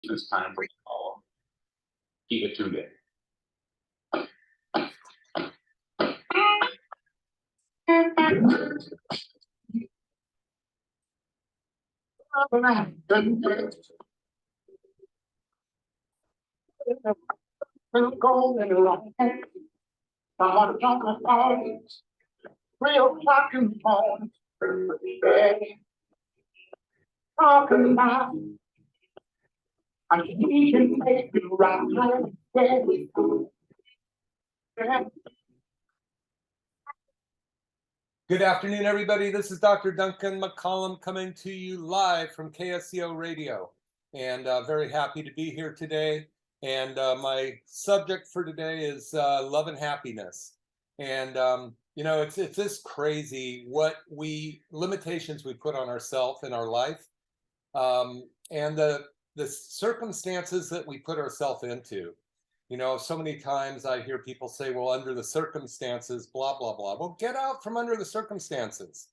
It's time for McCollum. Keep it tuned in. Someone on the phone, 3 o'clock in the morning, talking about I can make you right. Good afternoon, everybody. This is Dr. Duncan McCollum coming to you live from KSCO Radio, and very happy to be here today. And my subject for today is love and happiness. And you know, it's just crazy what limitations we put on ourselves in our life, and the circumstances that we put ourselves into. You know, so many times I hear people say, well, under the circumstances, blah, blah, blah. Well, get out from under the circumstances.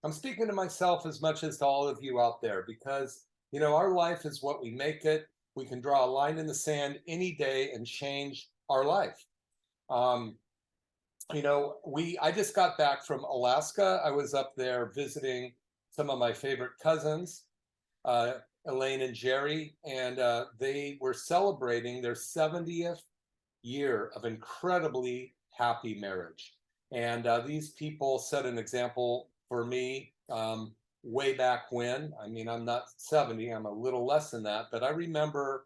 I'm speaking to myself as much as to all of you out there because, you know, our life is what we make it. We can draw a line in the sand any day and change our life. You know, I just got back from Alaska. I was up there visiting some of my favorite cousins, Elaine and Jerry, and they were celebrating their 70th year of incredibly happy marriage. And these people set an example for me way back when. I mean, I'm not 70, I'm a little less than that, but I remember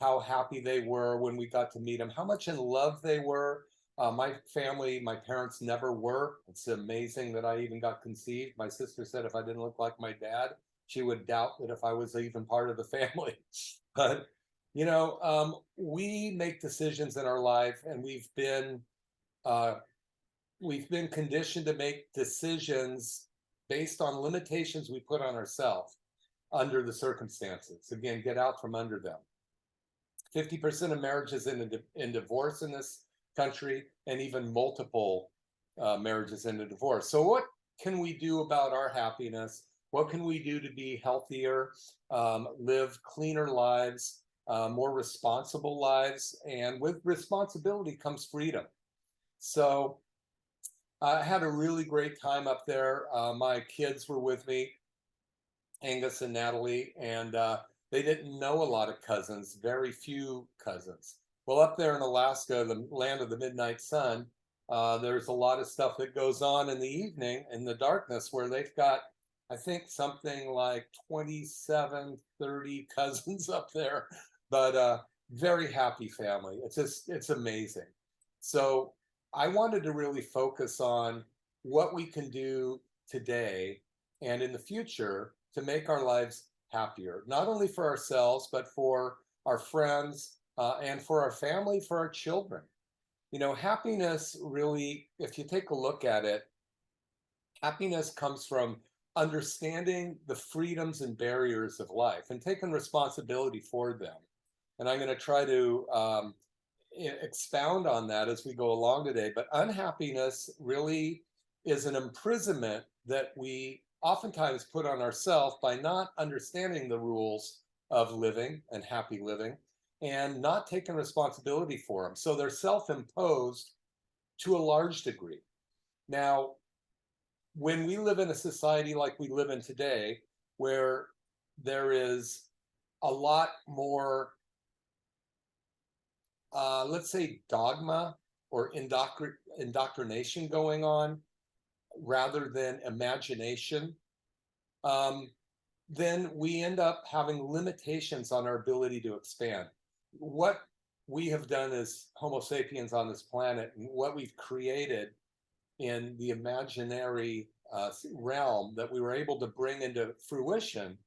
how happy they were when we got to meet them, how much in love they were. My family, my parents never were. It's amazing that I even got conceived. My sister said if I didn't look like my dad, she would doubt that if I was even part of the family. But, you know, we make decisions in our life, and we've been conditioned to make decisions based on limitations we put on ourselves under the circumstances. Again, get out from under them. 50% of marriages in divorce in this country, and even multiple marriages into divorce. So what can we do about our happiness? What can we do to be healthier, live cleaner lives, more responsible lives? And with responsibility comes freedom. So I had a really great time up there. My kids were with me, Angus and Natalie, and they didn't know a lot of cousins, very few cousins. Well, up there in Alaska, the land of the midnight sun, there's a lot of stuff that goes on in the evening, in the darkness, where they've got, I think, something like 27, 30 cousins up there, but very happy family. It's amazing. So I wanted to really focus on what we can do today and in the future to make our lives happier, not only for ourselves, but for our friends, and for our family, for our children. You know, happiness really, if you take a look at it, happiness comes from understanding the freedoms and barriers of life and taking responsibility for them. And I'm going to try to expound on that as we go along today. But unhappiness really is an imprisonment that we oftentimes put on ourselves by not understanding the rules of living and happy living, and not taking responsibility for them. So they're self-imposed to a large degree. Now, when we live in a society like we live in today, where there is a lot more, let's say, dogma or indoctrination going on, rather than imagination, then we end up having limitations on our ability to expand. What we have done as Homo sapiens on this planet, and what we've created in the imaginary realm that we were able to bring into fruition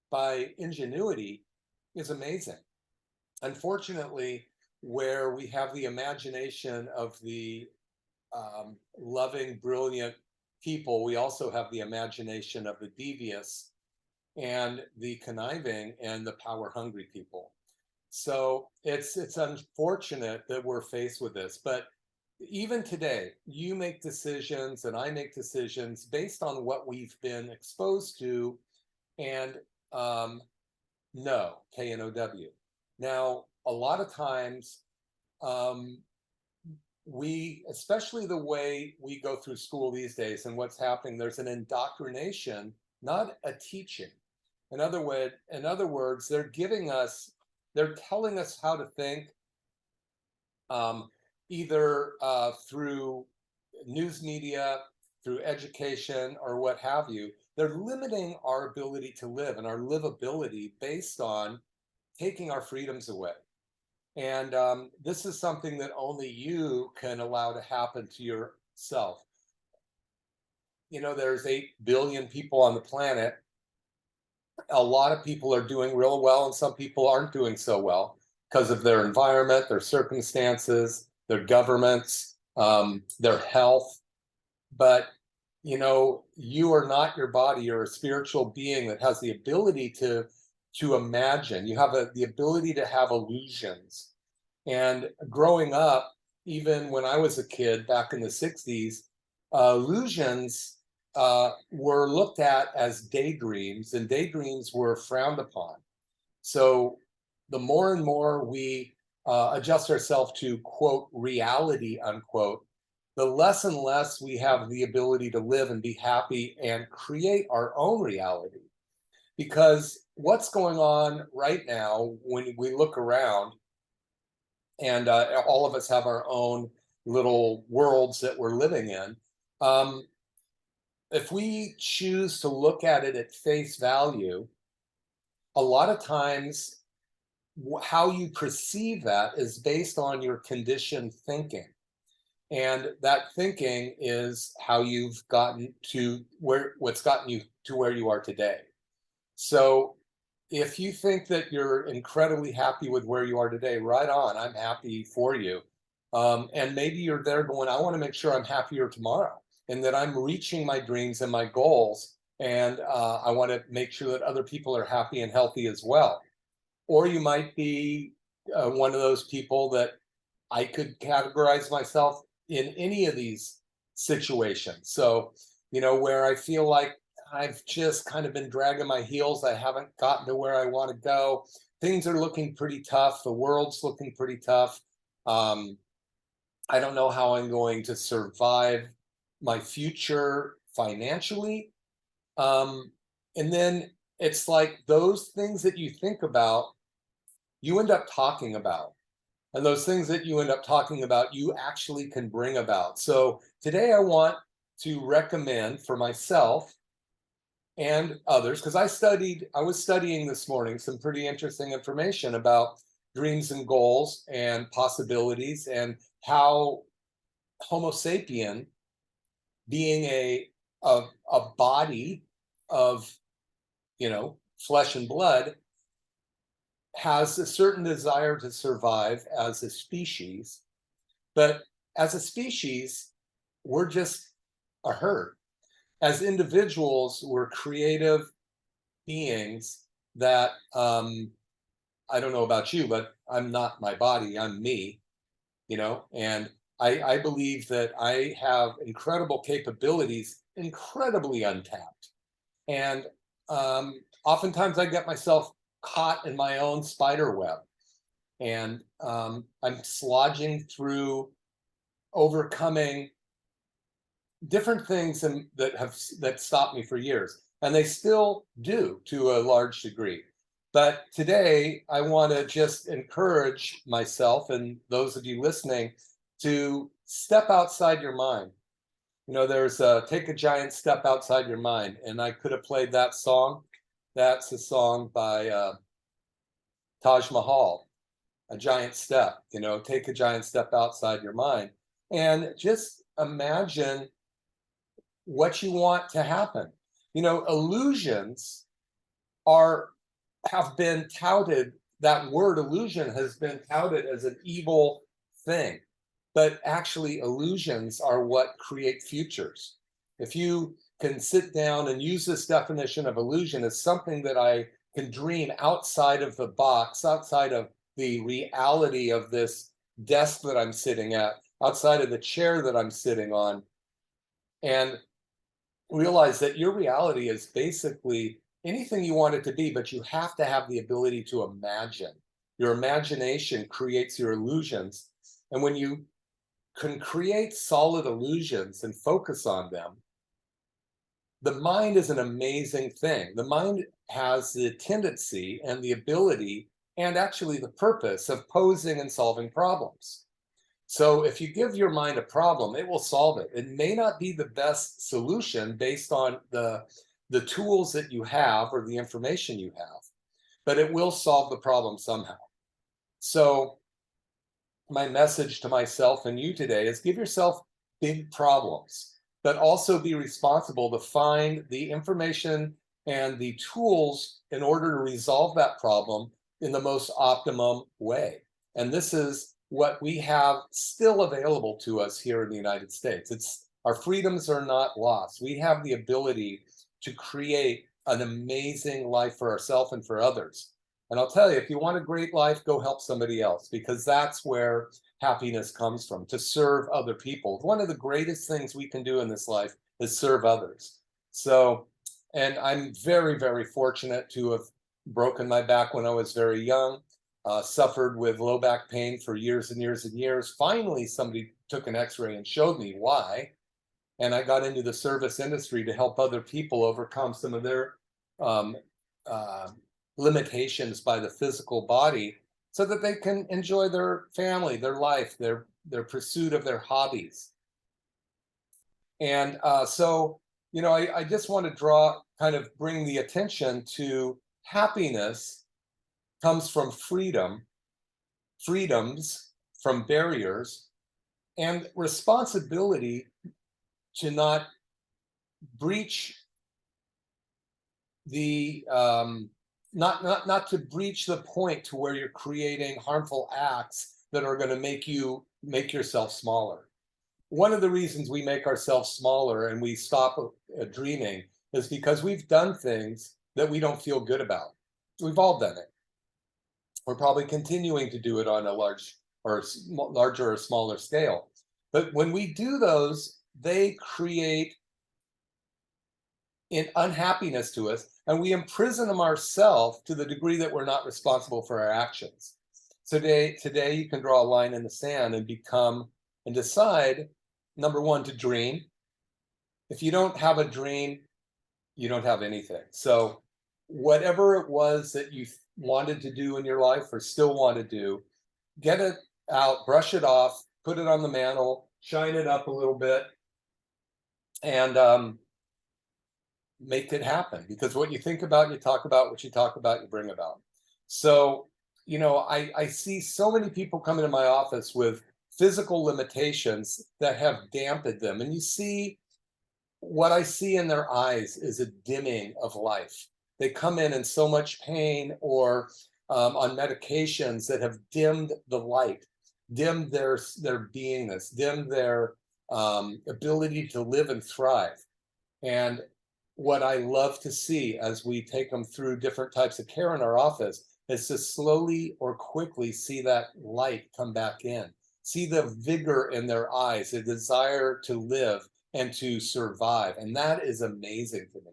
by ingenuity, is amazing. Unfortunately, where we have the imagination of the loving, brilliant people, we also have the imagination of the devious and the conniving and the power-hungry people. So it's unfortunate that we're faced with this, but even today, you make decisions and I make decisions based on what we've been exposed to, and know, K-N-O-W. Now, a lot of times, especially the way we go through school these days and what's happening, there's an indoctrination, not a teaching. In other words, they're telling us how to think, either through news media, through education, or what have you. They're limiting our ability to live and our livability based on taking our freedoms away. And this is something that only you can allow to happen to yourself. There's 8 billion people on the planet. A lot of people are doing real well, and some people aren't doing so well because of their environment, their circumstances, their governments, their health. But you are not your body. You're a spiritual being that has the ability to imagine. You have the ability to have illusions. And growing up, even when I was a kid back in the 60s, illusions were looked at as daydreams, and daydreams were frowned upon. So the more and more we adjust ourselves to, quote, reality, unquote, the less and less we have the ability to live and be happy and create our own reality. Because what's going on right now, when we look around, and all of us have our own little worlds that we're living in, if we choose to look at it at face value, a lot of times how you perceive that is based on your conditioned thinking. And that thinking is how you've gotten to what's gotten you to where you are today. So if you think that you're incredibly happy with where you are today, right on, I'm happy for you. And maybe you're there going, I want to make sure I'm happier tomorrow and that I'm reaching my dreams and my goals. And I want to make sure that other people are happy and healthy as well. Or you might be one of those people that I could categorize myself in any of these situations. So, where I feel like I've just kind of been dragging my heels. I haven't gotten to where I want to go. Things are looking pretty tough. The world's looking pretty tough. I don't know how I'm going to survive my future financially. And then it's like those things that you think about, you end up talking about. And those things that you end up talking about, you actually can bring about. So today I want to recommend for myself and others, because I was studying this morning some pretty interesting information about dreams and goals and possibilities, and how Homo sapien, being a body of flesh and blood, has a certain desire to survive as a species. But as a species, we're just a herd. As individuals, we're creative beings that, I don't know about you, but I'm not my body, I'm me, and I believe that I have incredible capabilities, incredibly untapped. And oftentimes I get myself caught in my own spider web, and I'm slodging through, overcoming different things that stopped me for years, and they still do to a large degree. But today I want to just encourage myself and those of you listening to step outside your mind. There's Take a Giant Step Outside Your Mind, and I could have played that song. That's a song by Taj Mahal, A Giant Step. Take a giant step outside your mind, and just imagine what you want to happen. Illusions have been touted. That word illusion has been touted as an evil thing, but actually illusions are what create futures. If you can sit down and use this definition of illusion as something that I can dream outside of the box, outside of the reality of this desk that I'm sitting at, outside of the chair that I'm sitting on, and realize that your reality is basically anything you want it to be, but you have to have the ability to imagine. Your imagination creates your illusions. And when you can create solid illusions and focus on them, the mind is an amazing thing. The mind has the tendency and the ability and actually the purpose of posing and solving problems. So if you give your mind a problem, it will solve it. It may not be the best solution based on the tools that you have or the information you have, but it will solve the problem somehow. So my message to myself and you today is give yourself big problems, but also be responsible to find the information and the tools in order to resolve that problem in the most optimum way. And this is what we have still available to us here in the United States. It's our freedoms are not lost. We have the ability to create an amazing life for ourselves and for others. And I'll tell you, if you want a great life, go help somebody else, because that's where happiness comes from, to serve other people. One of the greatest things we can do in this life is serve others. So, and I'm very, very fortunate to have broken my back when I was very young, suffered with low back pain for years and years and years. Finally, somebody took an x-ray and showed me why. And I got into the service industry to help other people overcome some of their limitations by the physical body so that they can enjoy their family, their life, their pursuit of their hobbies. And so, you know, I just want to bring the attention to happiness comes from freedoms from barriers, and responsibility to not breach the not to breach the point to where you're creating harmful acts that are going to make yourself smaller. One of the reasons we make ourselves smaller and we stop dreaming is because we've done things that we don't feel good about. We've all done it. We're probably continuing to do it on a larger or smaller scale. But when we do those, they create in unhappiness to us, and we imprison them ourselves to the degree that we're not responsible for our actions. So today you can draw a line in the sand and decide, number one, to dream. If you don't have a dream, you don't have anything. So whatever it was that you wanted to do in your life or still want to do, get it out, brush it off, put it on the mantle, shine it up a little bit, and make it happen. Because what you think about, you talk about. What you talk about, you bring about. So, you know, I see so many people come into my office with physical limitations that have dampened them. And you see, what I see in their eyes is a dimming of life. They come in so much pain or on medications that have dimmed the light, dimmed their beingness, dimmed their ability to live and thrive. And what I love to see as we take them through different types of care in our office is to slowly or quickly see that light come back in, see the vigor in their eyes, the desire to live and to survive. And that is amazing to me.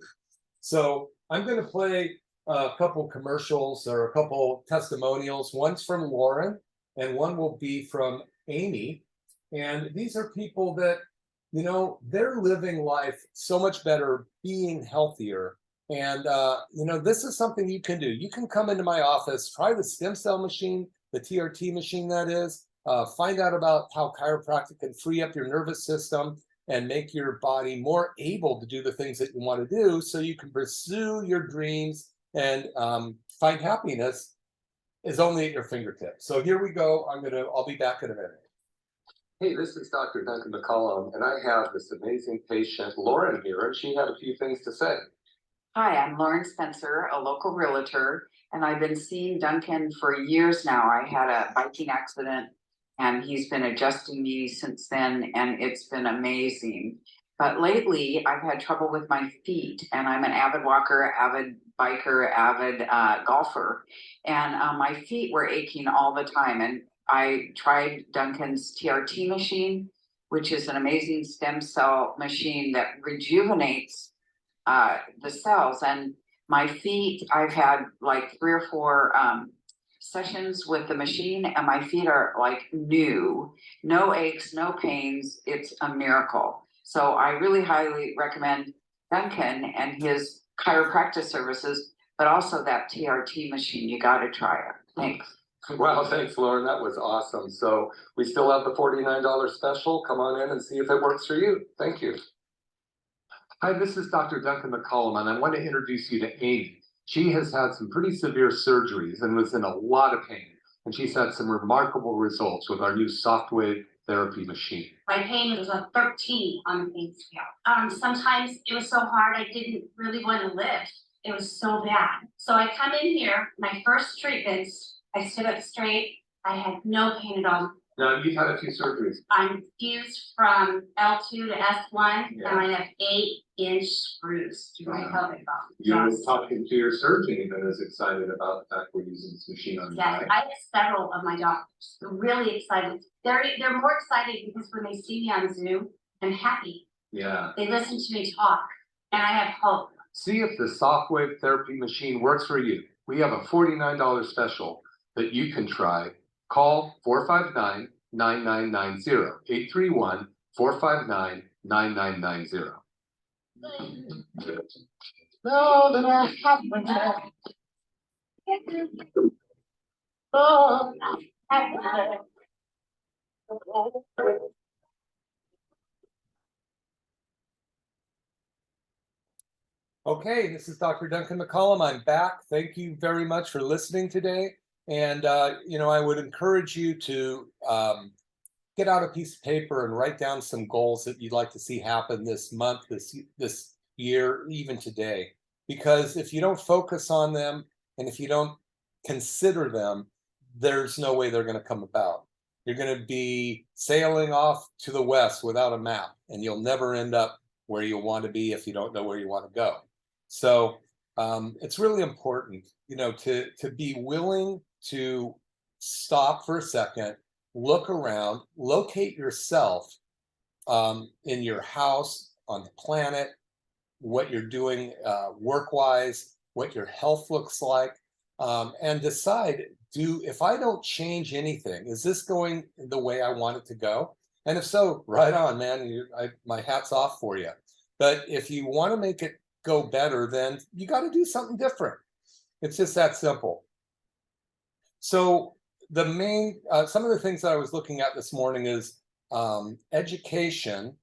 So I'm going to play a couple commercials or a couple testimonials. One's from Lauren and one will be from Amy. And these are people that, you know, they're living life so much better, being healthier. And, you know, this is something you can do. You can come into my office, try the stem cell machine, the TRT machine that is, find out about how chiropractic can free up your nervous system and make your body more able to do the things that you want to do so you can pursue your dreams and find happiness is only at your fingertips. So here we go. I'll be back in a minute. Hey, this is Dr. Duncan McCollum, and I have this amazing patient, Lauren, here, and she had a few things to say. Hi, I'm Lauren Spencer, a local realtor, and I've been seeing Duncan for years now. I had a biking accident, and he's been adjusting me since then, and it's been amazing. But lately, I've had trouble with my feet, and I'm an avid walker, avid biker, avid golfer, and my feet were aching all the time. And I tried Duncan's TRT machine, which is an amazing stem cell machine that rejuvenates the cells, and My feet, I've had like 3 or 4 sessions with the machine and my feet are like new, no aches, no pains. It's a miracle. So I really highly recommend Duncan and his chiropractic services, but also that TRT machine. You got to try it. Thanks. Wow, thanks, Lauren. That was awesome. So we still have the $49 special. Come on in and see if it works for you. Thank you. Hi, this is Dr. Duncan McCollum, and I want to introduce you to Amy. She has had some pretty severe surgeries and was in a lot of pain, and she's had some remarkable results with our new soft wave therapy machine. My pain was a 13 on the pain scale. Sometimes it was so hard I didn't really want to lift. It was so bad. So I come in here, my first treatments, I stood up straight. I had no pain at all. Now, you've had a few surgeries. I'm fused from L2 to S1, Yeah. and I have 8-inch screws to my pelvic bone. You're Yes. talking to your surgeon even is excited about the fact we're using this machine on you, Yes, right? I have several of my doctors. They're really excited. They're more excited because when they see me on Zoom, I'm happy. Yeah. They listen to me talk, and I have hope. See if the soft wave therapy machine works for you. We have a $49 special that you can try. Call 459-9990, 831-459-9990. Now that I have been there. Oh, I have been there. Okay, this is Dr. Duncan McCollum. I'm back. Thank you very much for listening today. And, I would encourage you to get out a piece of paper and write down some goals that you'd like to see happen this month, this year, even today. Because if you don't focus on them and if you don't consider them, there's no way they're going to come about. You're going to be sailing off to the west without a map, and you'll never end up where you want to be if you don't know where you want to go. So it's really important, to be willing to stop for a second, look around, locate yourself in your house, on the planet, what you're doing work-wise, what your health looks like, and decide, if I don't change anything, is this going the way I want it to go? And if so, right on, man, my hat's off for you. But if you want to make it go better, then you got to do something different. It's just that simple. So the main, some of the things that I was looking at this morning is education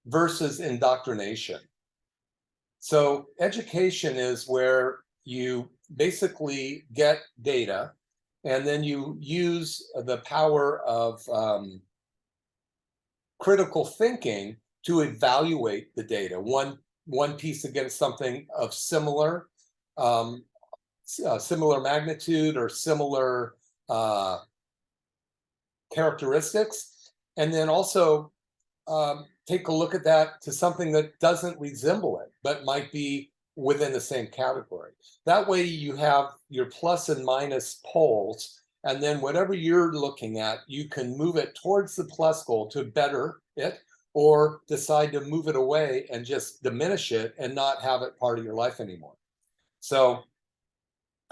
versus indoctrination. So education is where you basically get data and then you use the power of critical thinking to evaluate the data, one piece against something of similar magnitude or similar characteristics, and then also take a look at that to something that doesn't resemble it, but might be within the same category. That way you have your plus and minus poles, and then whatever you're looking at, you can move it towards the plus goal to better it, or decide to move it away and just diminish it and not have it part of your life anymore. So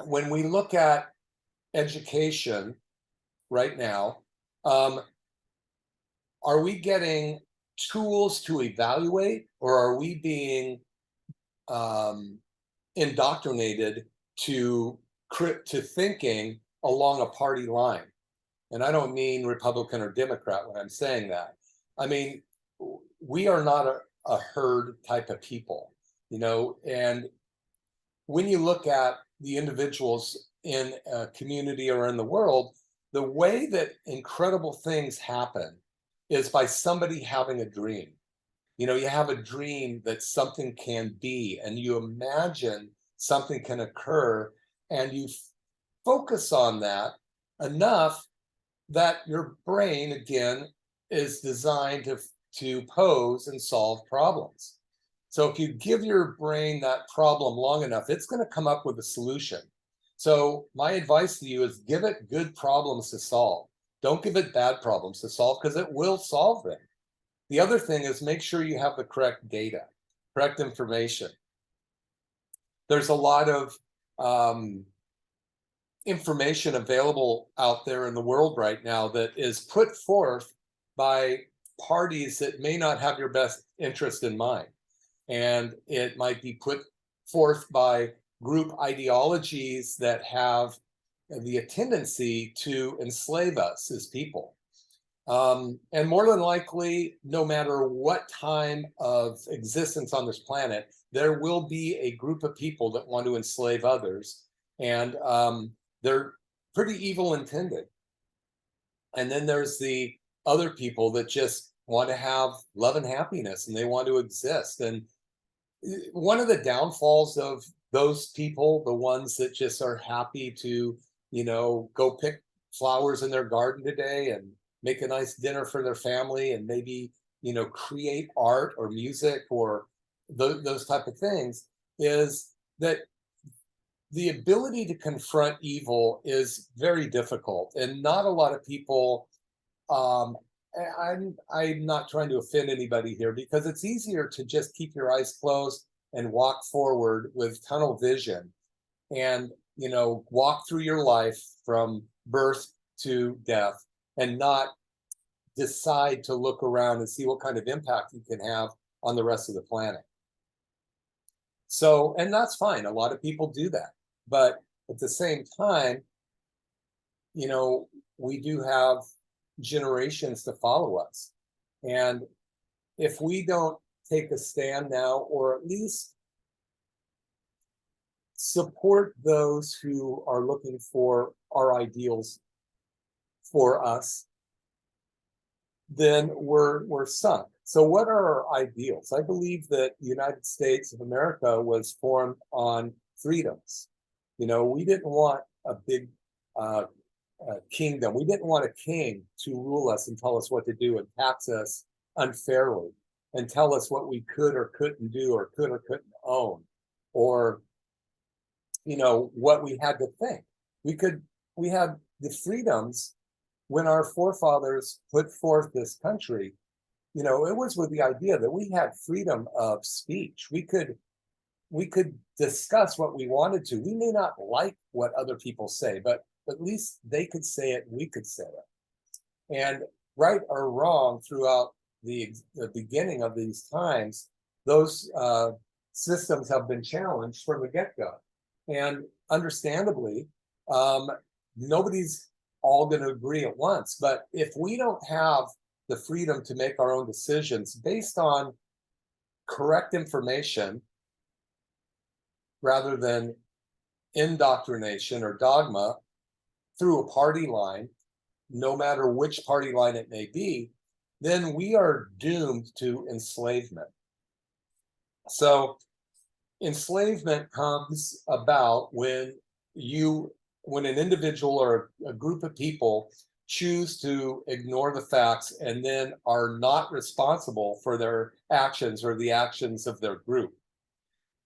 when we look at education right now, are we getting tools to evaluate, or are we being indoctrinated to thinking along a party line? And I don't mean Republican or Democrat when I'm saying that. I mean, we are not a herd type of people, and when you look at the individuals in a community or in the world, the way that incredible things happen is by somebody having a dream. You have a dream that something can be, and you imagine something can occur, and you focus on that enough that your brain, again, is designed to pose and solve problems. So if you give your brain that problem long enough, it's going to come up with a solution. So my advice to you is give it good problems to solve. Don't give it bad problems to solve, because it will solve them. The other thing is make sure you have the correct data, correct information. there's a lot of information available out there in the world right now that is put forth by parties that may not have your best interest in mind. And it might be put forth by group ideologies that have the tendency to enslave us as people. And more than likely, no matter what time of existence on this planet, there will be a group of people that want to enslave others. And they're pretty evil intended. And then there's the other people that just want to have love and happiness and they want to exist. And one of the downfalls of those people, the ones that just are happy to, go pick flowers in their garden today and make a nice dinner for their family and maybe, create art or music or those type of things, is that the ability to confront evil is very difficult, and not a lot of people. I'm not trying to offend anybody here, because it's easier to just keep your eyes closed and walk forward with tunnel vision, and walk through your life from birth to death, and not decide to look around and see what kind of impact you can have on the rest of the planet. So, and that's fine. A lot of people do that. But at the same time, we do have generations to follow us. And if we don't take a stand now, or at least support those who are looking for our ideals for us, then we're sunk. So what are our ideals? I believe that the United States of America was formed on freedoms. We didn't want a big kingdom. We didn't want a king to rule us and tell us what to do and tax us unfairly and tell us what we could or couldn't do or could or couldn't own, or what we had to think. We had the freedoms when our forefathers put forth this country. It was with the idea that we had freedom of speech. We could discuss what we wanted to. We may not like what other people say, but at least they could say it, we could say it. And right or wrong, throughout the beginning of these times, those systems have been challenged from the get-go. And understandably, nobody's all going to agree at once. But if we don't have the freedom to make our own decisions based on correct information rather than indoctrination or dogma through a party line, no matter which party line it may be, then we are doomed to enslavement. So enslavement comes about when an individual or a group of people choose to ignore the facts and then are not responsible for their actions or the actions of their group.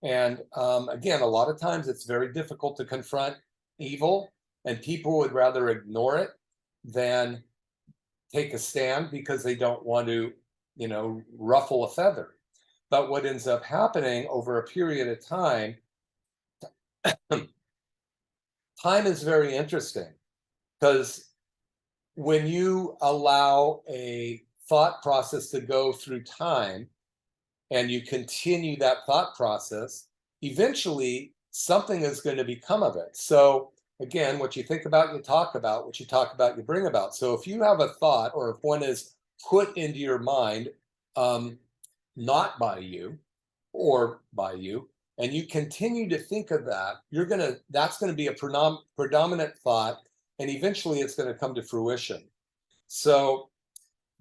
And again, a lot of times it's very difficult to confront evil, and people would rather ignore it than take a stand because they don't want to, ruffle a feather. But what ends up happening over a period of time, time is very interesting, because when you allow a thought process to go through time and you continue that thought process, eventually something is going to become of it. So again, what you think about, you talk about. What you talk about, you bring about. So if you have a thought, or if one is put into your mind, not by you or by you, and you continue to think of that, that's going to be a predominant thought, and eventually it's going to come to fruition. So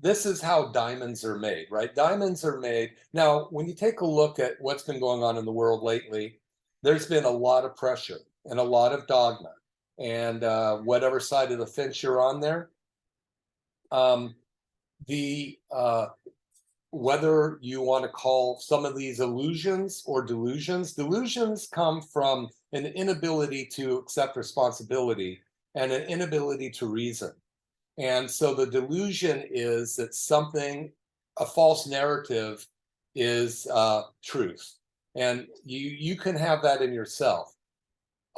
this is how diamonds are made, right? Diamonds are made. Now, when you take a look at what's been going on in the world lately, there's been a lot of pressure and a lot of dogma, and whatever side of the fence you're on there, whether you want to call some of these illusions or delusions come from an inability to accept responsibility and an inability to reason. And so the delusion is that a false narrative is truth. And you can have that in yourself.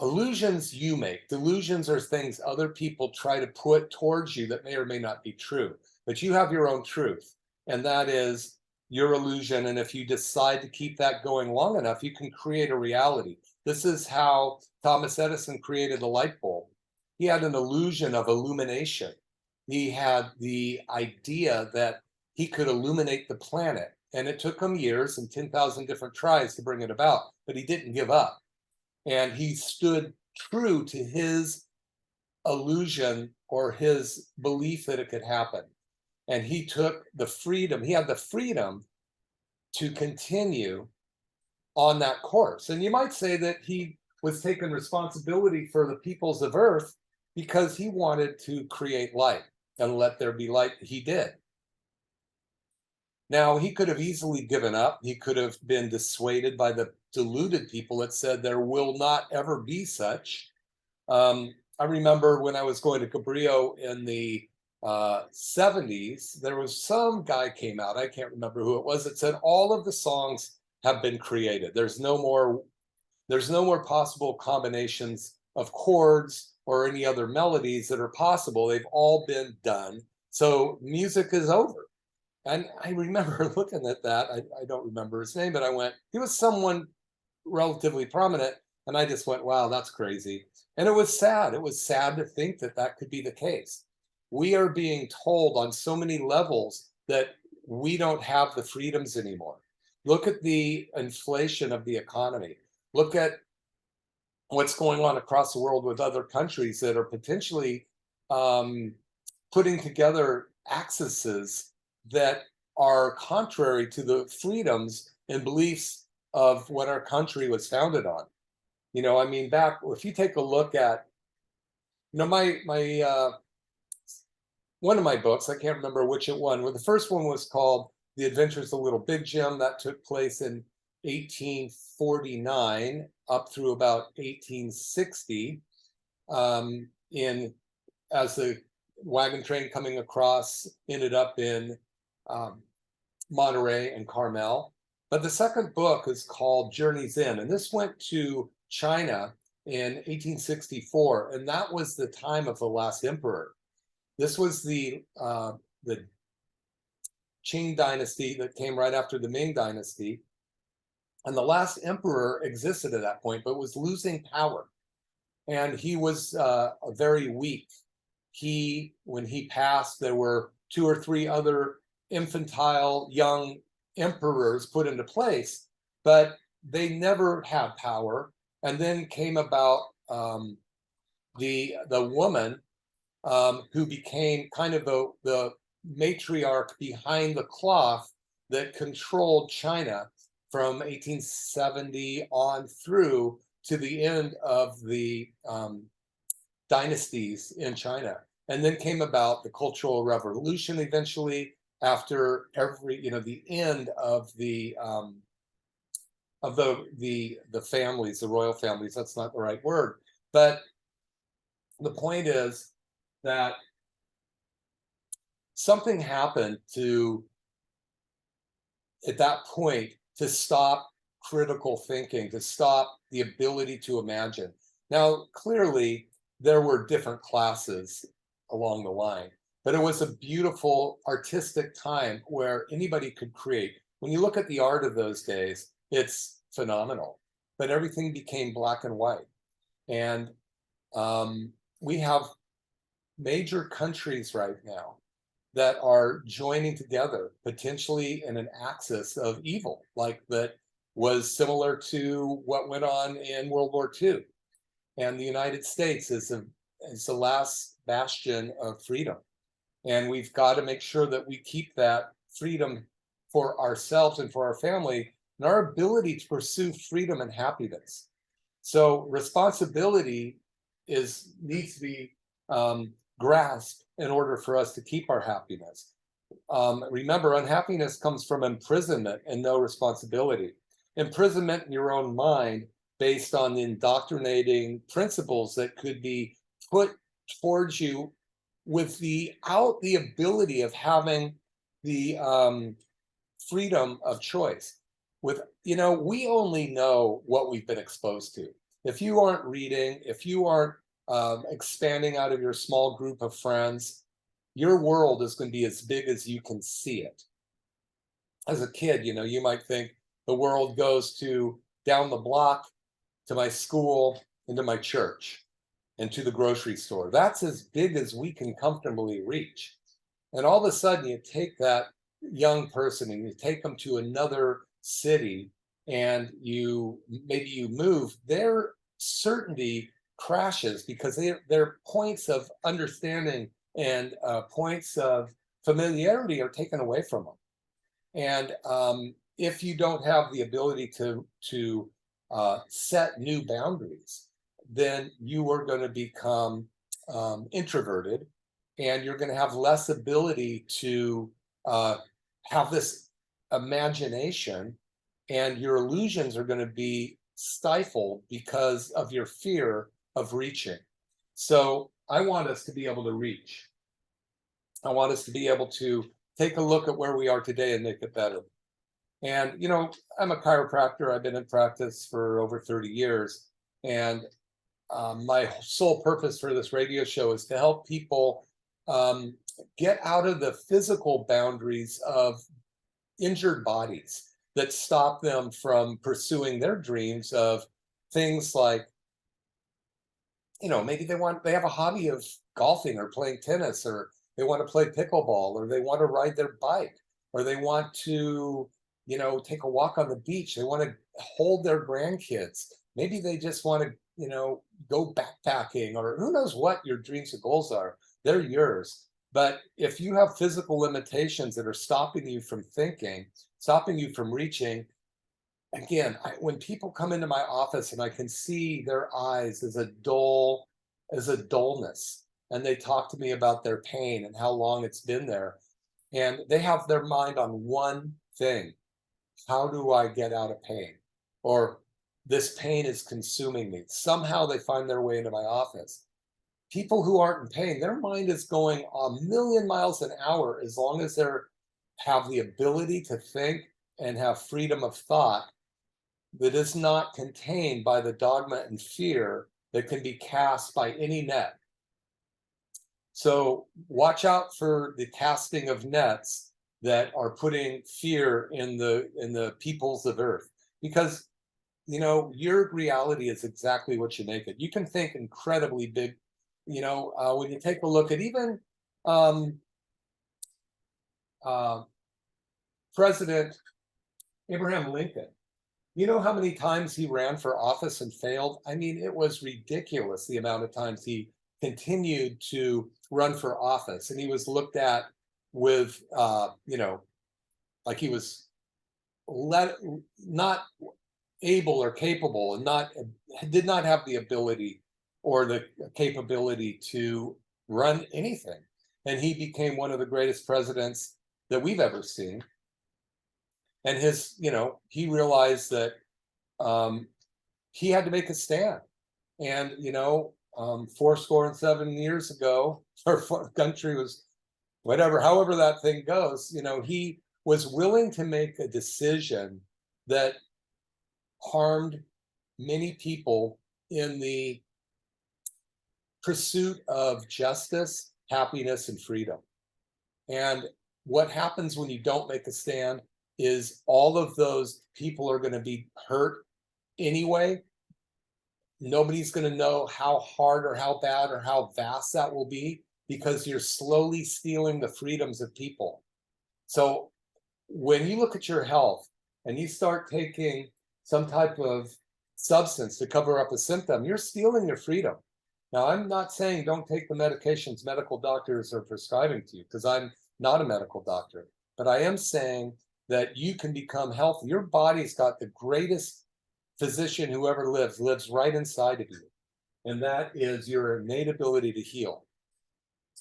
Illusions you make. Delusions are things other people try to put towards you that may or may not be true. But you have your own truth, and that is your illusion. And if you decide to keep that going long enough, you can create a reality. This is how Thomas Edison created the light bulb. He had an illusion of illumination. He had the idea that he could illuminate the planet. And it took him years and 10,000 different tries to bring it about, but he didn't give up. And he stood true to his illusion or his belief that it could happen. And he took the freedom, he had the freedom to continue on that course. And you might say that he was taking responsibility for the peoples of Earth because he wanted to create light and let there be light. He did. Now, he could have easily given up. He could have been dissuaded by the deluded people that said there will not ever be such. I remember when I was going to Cabrillo in the 70s, there was some guy came out, I can't remember who it was, that said all of the songs have been created. There's no more possible combinations of chords or any other melodies that are possible. They've all been done. So music is over. And I remember looking at that. I don't remember his name, but I went, he was someone relatively prominent. And I just went, wow, that's crazy. And it was sad. It was sad to think that that could be the case. We are being told on so many levels that we don't have the freedoms anymore. Look at the inflation of the economy. Look at what's going on across the world with other countries that are potentially putting together axes that are contrary to the freedoms and beliefs of what our country was founded on. You know, I mean, back, if you take a look at, you know, my one of my books, I can't remember which it won. Well, the first one was called The Adventures of Little Big Jim. That took place in 1849 up through about 1860. As the wagon train coming across ended up in Monterey and Carmel. But the second book is called Journey's End, and this went to China in 1864, and that was the time of the last emperor. This was the Qing dynasty that came right after the Ming dynasty, and the last emperor existed at that point, but was losing power, and he was very weak. When he passed, there were 2 or 3 other infantile young emperors put into place, but they never had power. And then came about the woman who became kind of the matriarch behind the cloth that controlled China from 1870 on through to the end of the dynasties in China. And then came about the Cultural Revolution eventually, after the end of the families, the royal families. That's not the right word, but the point is that something happened at that point to stop critical thinking, to stop the ability to imagine. Now, clearly, there were different classes along the line, but it was a beautiful artistic time where anybody could create. When you look at the art of those days, it's phenomenal, but everything became black and white. And we have major countries right now that are joining together, potentially in an axis of evil, like that was similar to what went on in World War II. And the United States is the last bastion of freedom. And we've got to make sure that we keep that freedom for ourselves and for our family, and our ability to pursue freedom and happiness. So responsibility needs to be grasped in order for us to keep our happiness. Remember, unhappiness comes from imprisonment and no responsibility. Imprisonment in your own mind based on the indoctrinating principles that could be put towards you without the ability of having the freedom of choice. with, we only know what we've been exposed to. If you aren't reading, if you aren't expanding out of your small group of friends, your world is going to be as big as you can see it. As a kid, you might think the world goes to down the block, to my school, into my church, and to the grocery store. That's as big as we can comfortably reach. And all of a sudden, you take that young person and you take them to another city, and maybe you move, their certainty crashes because their points of understanding and points of familiarity are taken away from them. And if you don't have the ability to set new boundaries, then you are going to become introverted, and you're going to have less ability to have this imagination, and your illusions are going to be stifled because of your fear of reaching. So I want us to be able to reach. I want us to be able to take a look at where we are today and make it better. And, I'm a chiropractor. I've been in practice for over 30 years. And my sole purpose for this radio show is to help people get out of the physical boundaries of injured bodies that stop them from pursuing their dreams of things like, maybe they have a hobby of golfing or playing tennis, or they want to play pickleball, or they want to ride their bike, or they want to, take a walk on the beach. They want to hold their grandkids. Maybe they just want to, go backpacking, or who knows what your dreams and goals are. They're yours. But if you have physical limitations that are stopping you from thinking, stopping you from reaching, again, when people come into my office and I can see their eyes as a dullness, and they talk to me about their pain and how long it's been there, and they have their mind on one thing: how do I get out of pain? Or this pain is consuming me. Somehow they find their way into my office. People who aren't in pain, their mind is going a million miles an hour as long as they have the ability to think and have freedom of thought that is not contained by the dogma and fear that can be cast by any net. So watch out for the casting of nets that are putting fear in the peoples of earth, because your reality is exactly what you make it. You can think incredibly big. When you take a look at even President Abraham Lincoln, you know how many times he ran for office and failed? I mean, it was ridiculous the amount of times he continued to run for office, and he was looked at with, like he was not able or capable, and did not have the ability or the capability to run anything. And he became one of the greatest presidents that we've ever seen. And he realized that he had to make a stand. And, 7 years ago, our country was however that thing goes, he was willing to make a decision that harmed many people in the pursuit of justice, happiness, and freedom. And what happens when you don't make a stand is all of those people are going to be hurt anyway. Nobody's going to know how hard or how bad or how vast that will be, because you're slowly stealing the freedoms of people. So when you look at your health and you start taking some type of substance to cover up a symptom, you're stealing your freedom. Now, I'm not saying don't take the medications medical doctors are prescribing to you, because I'm not a medical doctor, but I am saying that you can become healthy. Your body's got the greatest physician who ever lives right inside of you. And that is your innate ability to heal.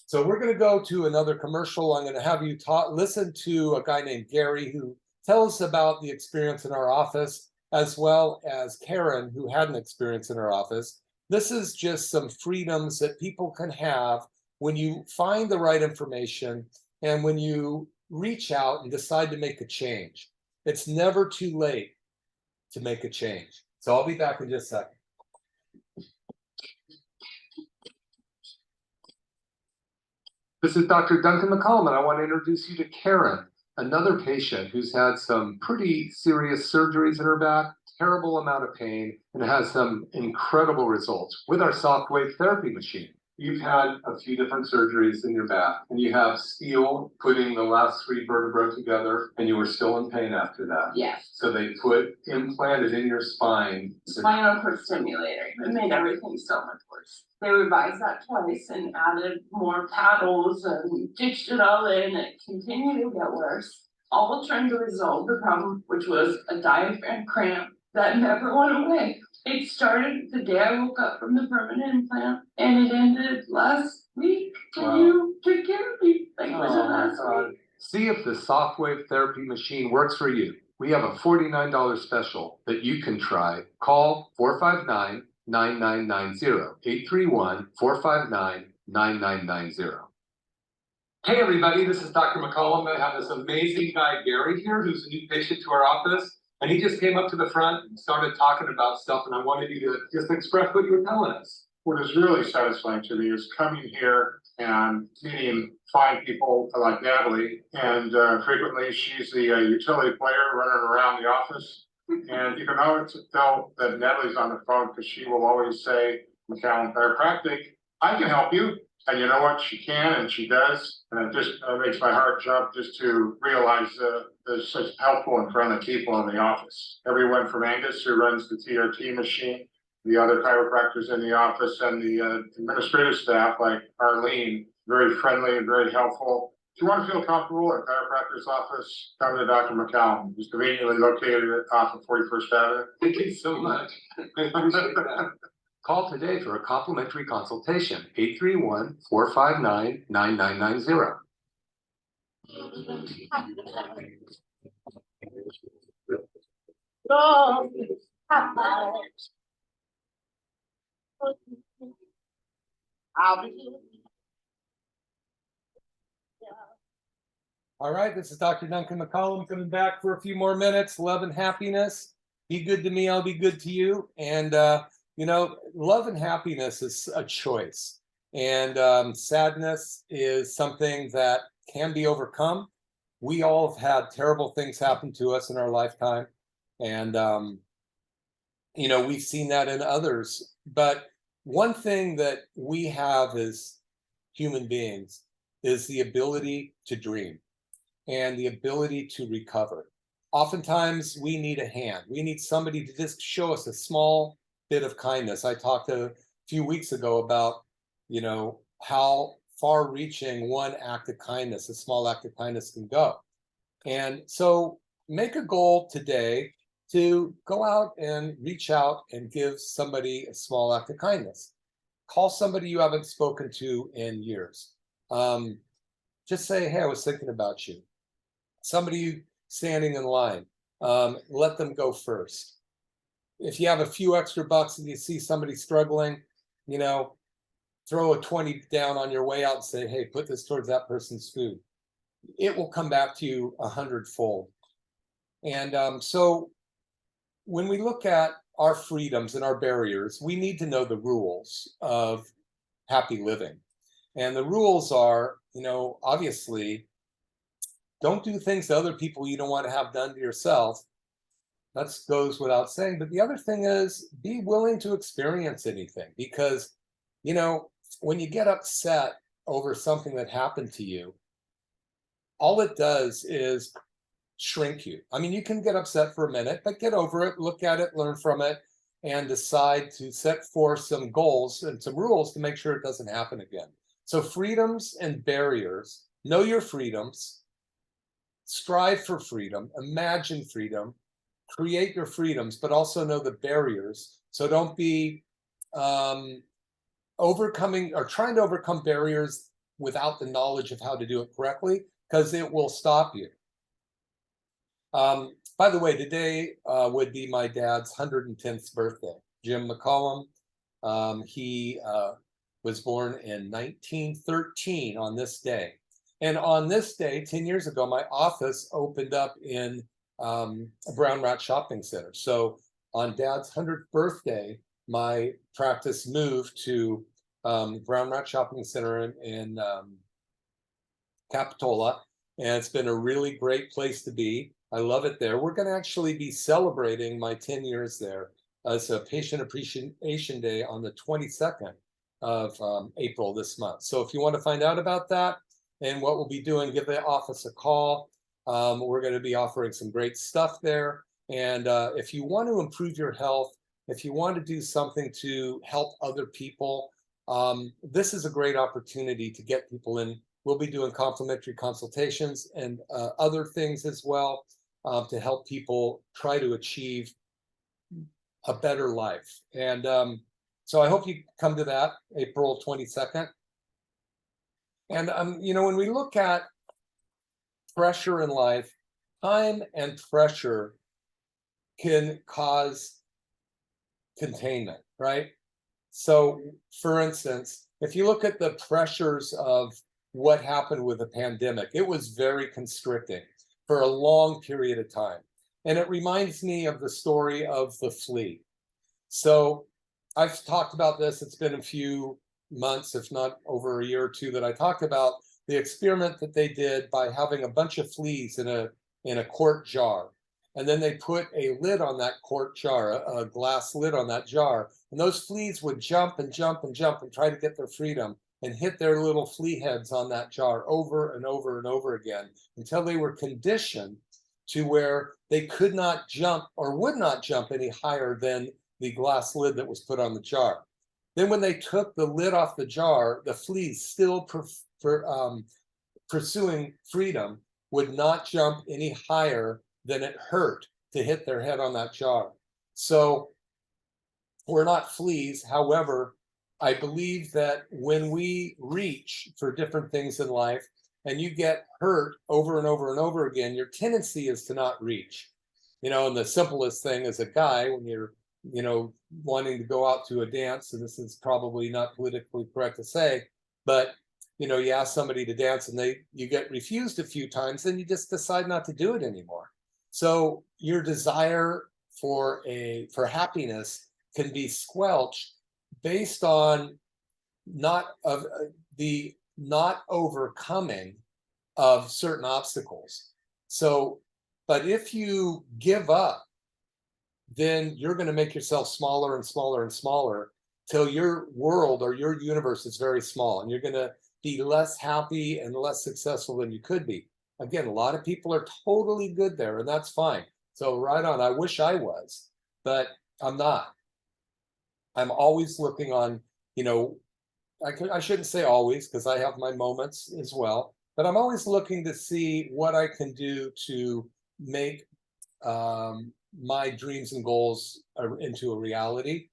So we're going to go to another commercial. I'm going to have you listen to a guy named Gary, who tells us about the experience in our office, as well as Karen, who had an experience in her office. This is just some freedoms that people can have when you find the right information and when you reach out and decide to make a change. It's never too late to make a change. So I'll be back in just a second. This is Dr. Duncan McCollum, and I want to introduce you to Karen, another patient who's had some pretty serious surgeries in her back, terrible amount of pain, and has some incredible results with our soft wave therapy machine. You've had a few different surgeries in your back, and you have steel putting the last 3 vertebrae together, and you were still in pain after that. Yes, So they implanted in your spine. spinal cord stimulator. It made everything so much worse. They revised that twice and added more paddles and ditched it all in. It continued to get worse. All trying to resolve the problem, which was a diaphragm cramp that never went away. It started the day I woke up from the permanent implant, and it ended last week. Can you take care of me? Like, was it last week? See if the soft wave therapy machine works for you. We have a $49 special that you can try. Call 459-9990, 831-459-9990. Hey everybody, this is Dr. McCollum. I have this amazing guy, Gary, here, who's a new patient to our office. And he just came up to the front and started talking about stuff, and I wanted you to just express what you were telling us. What is really satisfying to me is coming here and meeting fine people like Natalie. And frequently she's the utility player running around the office. And you can always tell that Natalie's on the phone because she will always say, McCollum Chiropractic, I can help you. And you know what? She can, and she does. And it just makes my heart jump just to realize there's such helpful and friendly people in the office. Everyone from Angus, who runs the TRT machine, the other chiropractors in the office, and the administrative staff like Arlene, very friendly and very helpful. If you want to feel comfortable at a chiropractor's office, come to Dr. McCollum. He's conveniently located off of 41st Avenue. Thank you so much. Call today for a complimentary consultation, 831-459-9990. All right, this is Dr. Duncan McCollum coming back for a few more minutes. Love and happiness. Be good to me, I'll be good to you. And, you know, love and happiness is a choice. And sadness is something that can be overcome. We all have had terrible things happen to us in our lifetime. And, you know, we've seen that in others. But one thing that we have as human beings is the ability to dream and the ability to recover. Oftentimes we need a hand. We need somebody to just show us a small bit of kindness. I talked a few weeks ago about, you know, how far reaching one act of kindness, a small act of kindness can go. And so make a goal today to go out and reach out and give somebody a small act of kindness. Call somebody you haven't spoken to in years. Just say, hey, I was thinking about you. Somebody standing in line, let them go first. If you have a few extra bucks and you see somebody struggling, you know, throw a 20 down on your way out and say, hey, put this towards that person's food. It will come back to you 100-fold. And so when we look at our freedoms and our barriers, we need to know the rules of happy living. And the rules are, you know, obviously, don't do things to other people you don't want to have done to yourself. That goes without saying. But the other thing is, be willing to experience anything, because, you know, when you get upset over something that happened to you, all it does is shrink you. I mean, you can get upset for a minute, but get over it, look at it, learn from it, and decide to set forth some goals and some rules to make sure it doesn't happen again. So freedoms and barriers, know your freedoms, strive for freedom, imagine freedom, create your freedoms, but also know the barriers. So don't be overcoming or trying to overcome barriers without the knowledge of how to do it correctly, because it will stop you. By the way, today would be my dad's 110th birthday, Jim McCollum. He was born in 1913 on this day. And on this day, 10 years ago, my office opened up in a Brown Rat shopping center. So on Dad's 100th birthday, my practice moved to Brown Rat Shopping Center in Capitola, and it's been a really great place to be. I love it there. We're going to actually be celebrating my 10 years there as a Patient Appreciation Day on the 22nd of April this month. So if you want to find out about that and what we'll be doing, give the office a call. We're going to be offering some great stuff there. And if you want to improve your health, if you want to do something to help other people, this is a great opportunity to get people in. We'll be doing complimentary consultations and other things as well to help people try to achieve a better life. And so I hope you come to that April 22nd. And, you know, when we look at pressure in life, time and pressure can cause containment, right? So, for instance, if you look at the pressures of what happened with the pandemic, it was very constricting for a long period of time. And it reminds me of the story of the flea. So I've talked about this, it's been a few months, if not over a year or two, that I talked about the experiment that they did by having a bunch of fleas in a quart jar. And then they put a lid on that quart jar, a glass lid on that jar. And those fleas would jump and jump and jump and try to get their freedom and hit their little flea heads on that jar over and over and over again until they were conditioned to where they could not jump or would not jump any higher than the glass lid that was put on the jar. Then when they took the lid off the jar, the fleas still pursuing freedom would not jump any higher than it hurt to hit their head on that jar. So we're not fleas. However, I believe that when we reach for different things in life and you get hurt over and over and over again, your tendency is to not reach. You know, and the simplest thing as a guy, when you're, you know, wanting to go out to a dance, and this is probably not politically correct to say, but you know, you ask somebody to dance and you get refused a few times, then you just decide not to do it anymore. So your desire for happiness can be squelched based on the not overcoming of certain obstacles. So, but if you give up, then you're going to make yourself smaller and smaller and smaller till your world or your universe is very small, and you're going to be less happy and less successful than you could be. Again, a lot of people are totally good there, and that's fine. So right on, I wish I was, but I'm not. I'm always looking on, you know, I shouldn't say always, because I have my moments as well, but I'm always looking to see what I can do to make my dreams and goals into a reality.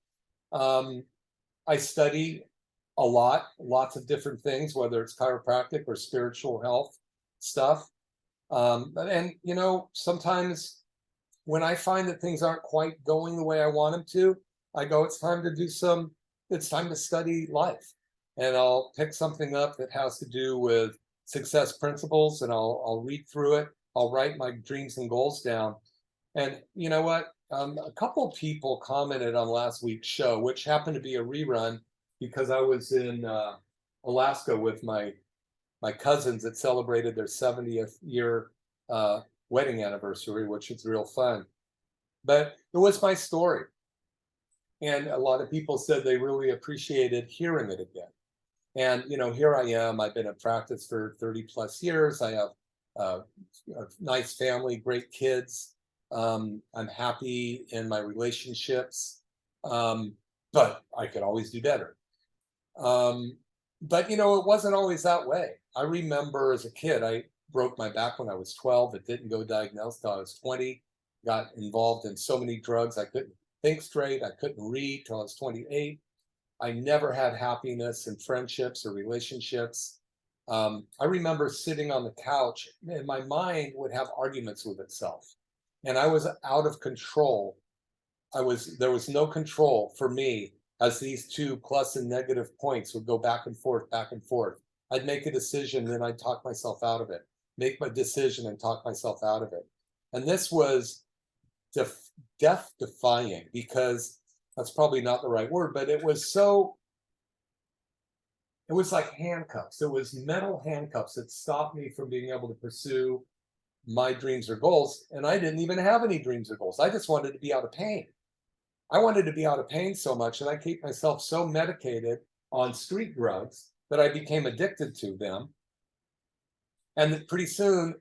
I study a lot, lots of different things, whether it's chiropractic or spiritual health stuff. And, you know, sometimes when I find that things aren't quite going the way I want them to, I go, it's time to study life. And I'll pick something up that has to do with success principles, and I'll read through it. I'll write my dreams and goals down. And you know what? A couple of people commented on last week's show, which happened to be a rerun because I was in Alaska with my cousins that celebrated their 70th year wedding anniversary, which is real fun. But it was my story. And a lot of people said they really appreciated hearing it again. And, you know, here I am. I've been in practice for 30 plus years. I have a nice family, great kids. I'm happy in my relationships, but I could always do better. But, you know, it wasn't always that way. I remember as a kid, I broke my back when I was 12. It didn't go diagnosed till I was 20. Got involved in so many drugs. I couldn't think straight. I couldn't read till I was 28. I never had happiness in friendships or relationships. I remember sitting on the couch and my mind would have arguments with itself. And I was out of control. There was no control for me as these two plus and negative points would go back and forth, back and forth. I'd make a decision, then I'd talk myself out of it. Make my decision and talk myself out of it. And this was death defying, because that's probably not the right word, but it was so, it was like handcuffs. It was metal handcuffs that stopped me from being able to pursue my dreams or goals. And I didn't even have any dreams or goals. I just wanted to be out of pain. I wanted to be out of pain so much, and I keep myself so medicated on street drugs that I became addicted to them. And pretty soon,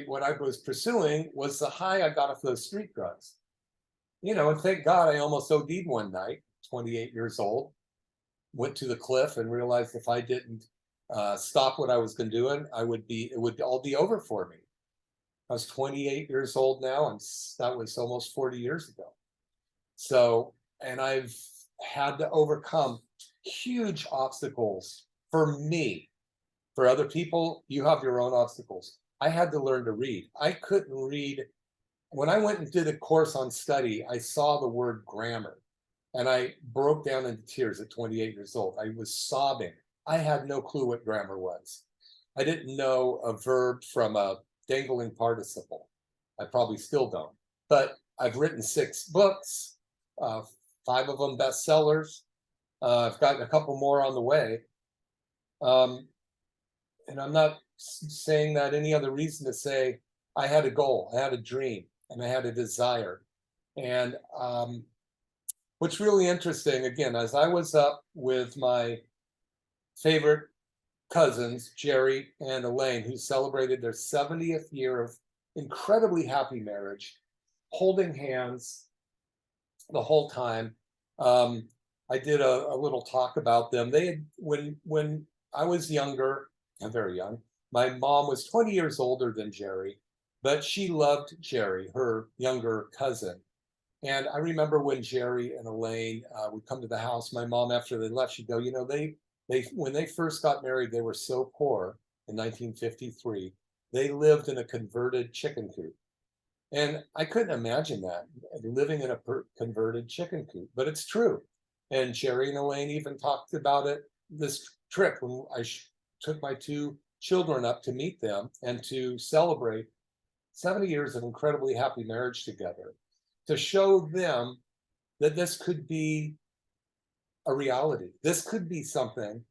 what I was pursuing was the high I got off those street drugs. And thank God I almost OD'd one night, 28 years old, went to the cliff and realized if I didn't stop what I was doing, it would all be over for me. I was 28 years old now, and that was almost 40 years ago. So, and I've had to overcome huge obstacles for me. For other people, you have your own obstacles. I had to learn to read. I couldn't read. When I went and did a course on study, I saw the word grammar, and I broke down into tears at 28 years old. I was sobbing. I had no clue what grammar was. I didn't know a verb from a dangling participle. I probably still don't. But I've written 6 books, 5 of them bestsellers. I've got a couple more on the way. And I'm not saying that any other reason to say I had a goal, I had a dream, and I had a desire. And what's really interesting, again, as I was up with my favorite cousins, Jerry and Elaine, who celebrated their 70th year of incredibly happy marriage, holding hands the whole time. I did a little talk about them. They had, when I was younger, I'm very young, my mom was 20 years older than Jerry, but she loved Jerry, her younger cousin. And I remember when Jerry and Elaine would come to the house, my mom, after they left, she'd go, they when they first got married, they were so poor in 1953. They lived in a converted chicken coop. And I couldn't imagine that, living in a converted chicken coop, but it's true. And Jerry and Elaine even talked about it this trip when I took my 2 children up to meet them and to celebrate 70 years of incredibly happy marriage together, to show them that this could be a reality. This could be something.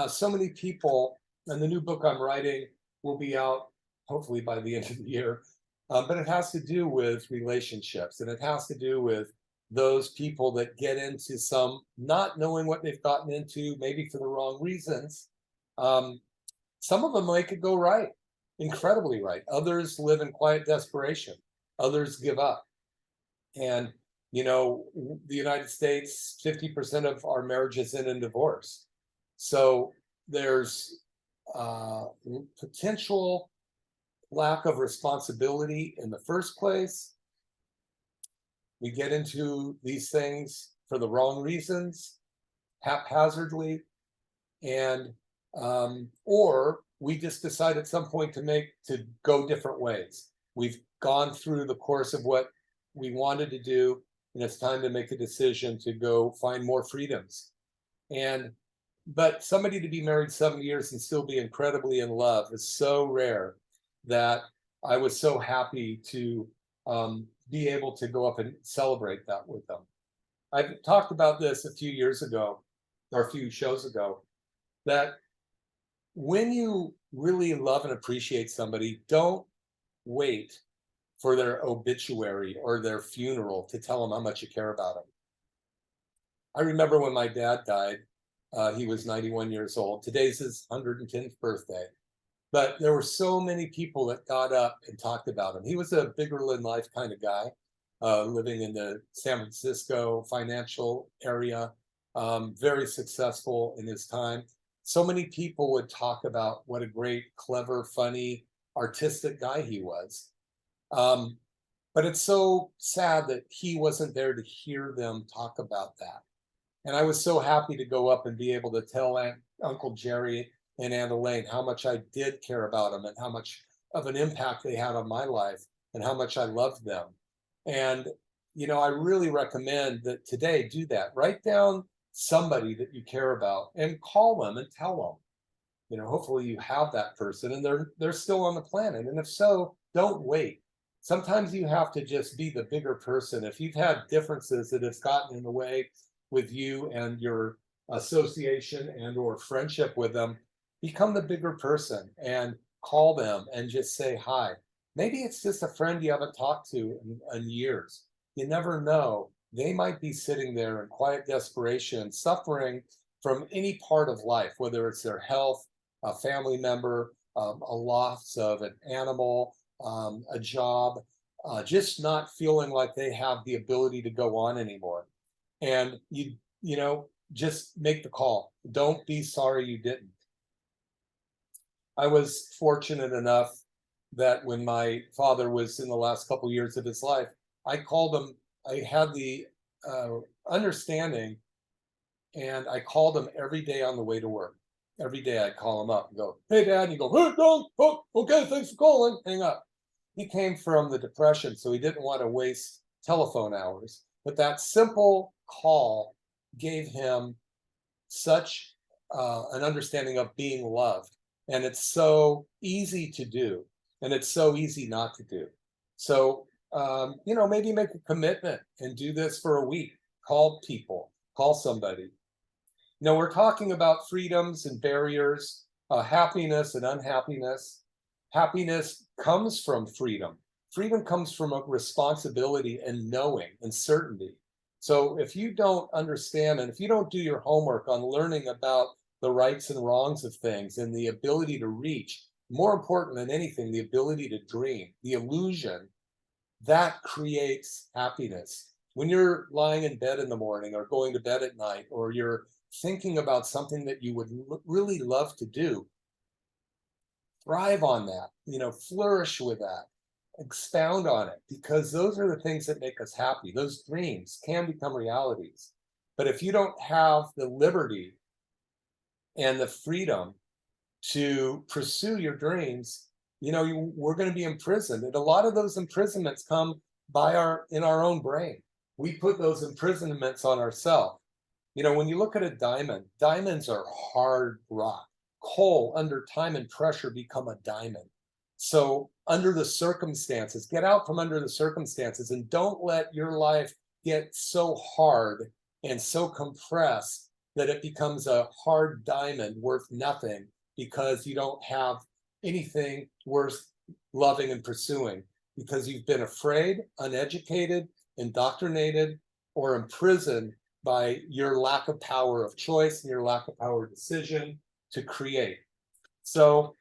So many people, and the new book I'm writing will be out hopefully by the end of the year, but it has to do with relationships, and it has to do with those people that get into some not knowing what they've gotten into, maybe for the wrong reasons. Some of them make it go right, incredibly right. Others live in quiet desperation. Others give up. And, the United States, 50% of our marriages end in divorce. So there's potential lack of responsibility in the first place. We get into these things for the wrong reasons, haphazardly, and or we just decide at some point to go different ways. We've gone through the course of what we wanted to do, and it's time to make a decision to go find more freedoms. But somebody to be married 7 years and still be incredibly in love is so rare that I was so happy to be able to go up and celebrate that with them. I've talked about this a few years ago, or a few shows ago, that when you really love and appreciate somebody, don't wait for their obituary or their funeral to tell them how much you care about them. I remember when my dad died, he was 91 years old. Today's his 110th birthday. But there were so many people that got up and talked about him. He was a bigger than life kind of guy, living in the San Francisco financial area, very successful in his time. So many people would talk about what a great, clever, funny, artistic guy he was. But it's so sad that he wasn't there to hear them talk about that. And I was so happy to go up and be able to tell Uncle Jerry and Aunt Elaine how much I did care about them and how much of an impact they had on my life and how much I loved them. And, I really recommend that today do that. Write down somebody that you care about and call them and tell them. Hopefully you have that person and they're still on the planet. And if so, don't wait. Sometimes you have to just be the bigger person. If you've had differences that has gotten in the way with you and your association and or friendship with them, become the bigger person and call them and just say hi. Maybe it's just a friend you haven't talked to in years. You never know. They might be sitting there in quiet desperation, suffering from any part of life, whether it's their health, a family member, a loss of an animal, a job, just not feeling like they have the ability to go on anymore. And you know, just make the call. Don't be sorry you didn't. I was fortunate enough that when my father was in the last couple years of his life, I called him. I had the understanding, and I called him every day on the way to work. Every day I'd call him up and go, "Hey, Dad," and he'd go, "Hey, Don, oh, okay, thanks for calling." Hang up. He came from the Depression, so he didn't want to waste telephone hours. But that simple call gave him such an understanding of being loved. And it's so easy to do, and it's so easy not to do. So, you know, maybe make a commitment and do this for a week. Call people, call somebody. You know, we're talking about freedoms and barriers, happiness and unhappiness. Happiness comes from freedom. Freedom comes from a responsibility and knowing and certainty. So if you don't understand and if you don't do your homework on learning about the rights and wrongs of things and the ability to reach, more important than anything, the ability to dream, the illusion, that creates happiness. When you're lying in bed in the morning or going to bed at night, or you're thinking about something that you would really love to do, thrive on that, you know, flourish with that, expound on it, because those are the things that make us happy. Those dreams can become realities. But if you don't have the liberty and the freedom to pursue your dreams, you know, we're going to be imprisoned. And a lot of those imprisonments come in our own brain. We put those imprisonments on ourselves. You know, when you look at a diamond, diamonds are hard rock. Coal under time and pressure become a diamond. So under the circumstances, get out from under the circumstances and don't let your life get so hard and so compressed that it becomes a hard diamond worth nothing because you don't have anything worth loving and pursuing, because you've been afraid, uneducated, indoctrinated, or imprisoned by your lack of power of choice and your lack of power of decision to create. So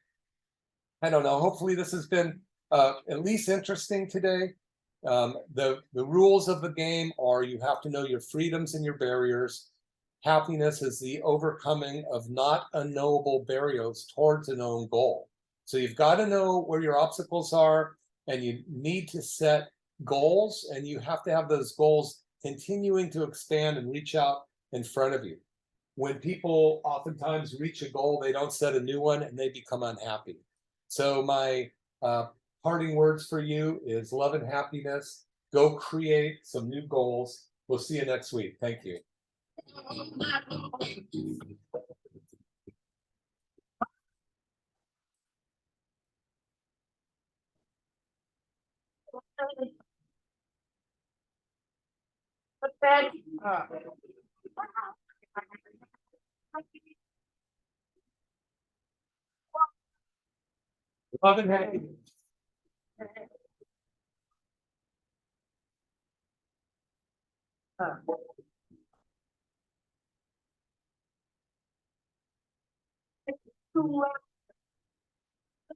I don't know, hopefully this has been at least interesting today. The rules of the game are you have to know your freedoms and your barriers. Happiness is the overcoming of not unknowable barriers towards a known goal. So you've got to know where your obstacles are, and you need to set goals, and you have to have those goals continuing to expand and reach out in front of you. When people oftentimes reach a goal, they don't set a new one and they become unhappy. So my parting words for you is love and happiness. Go create some new goals. We'll see you next week. Thank you. Love and happiness.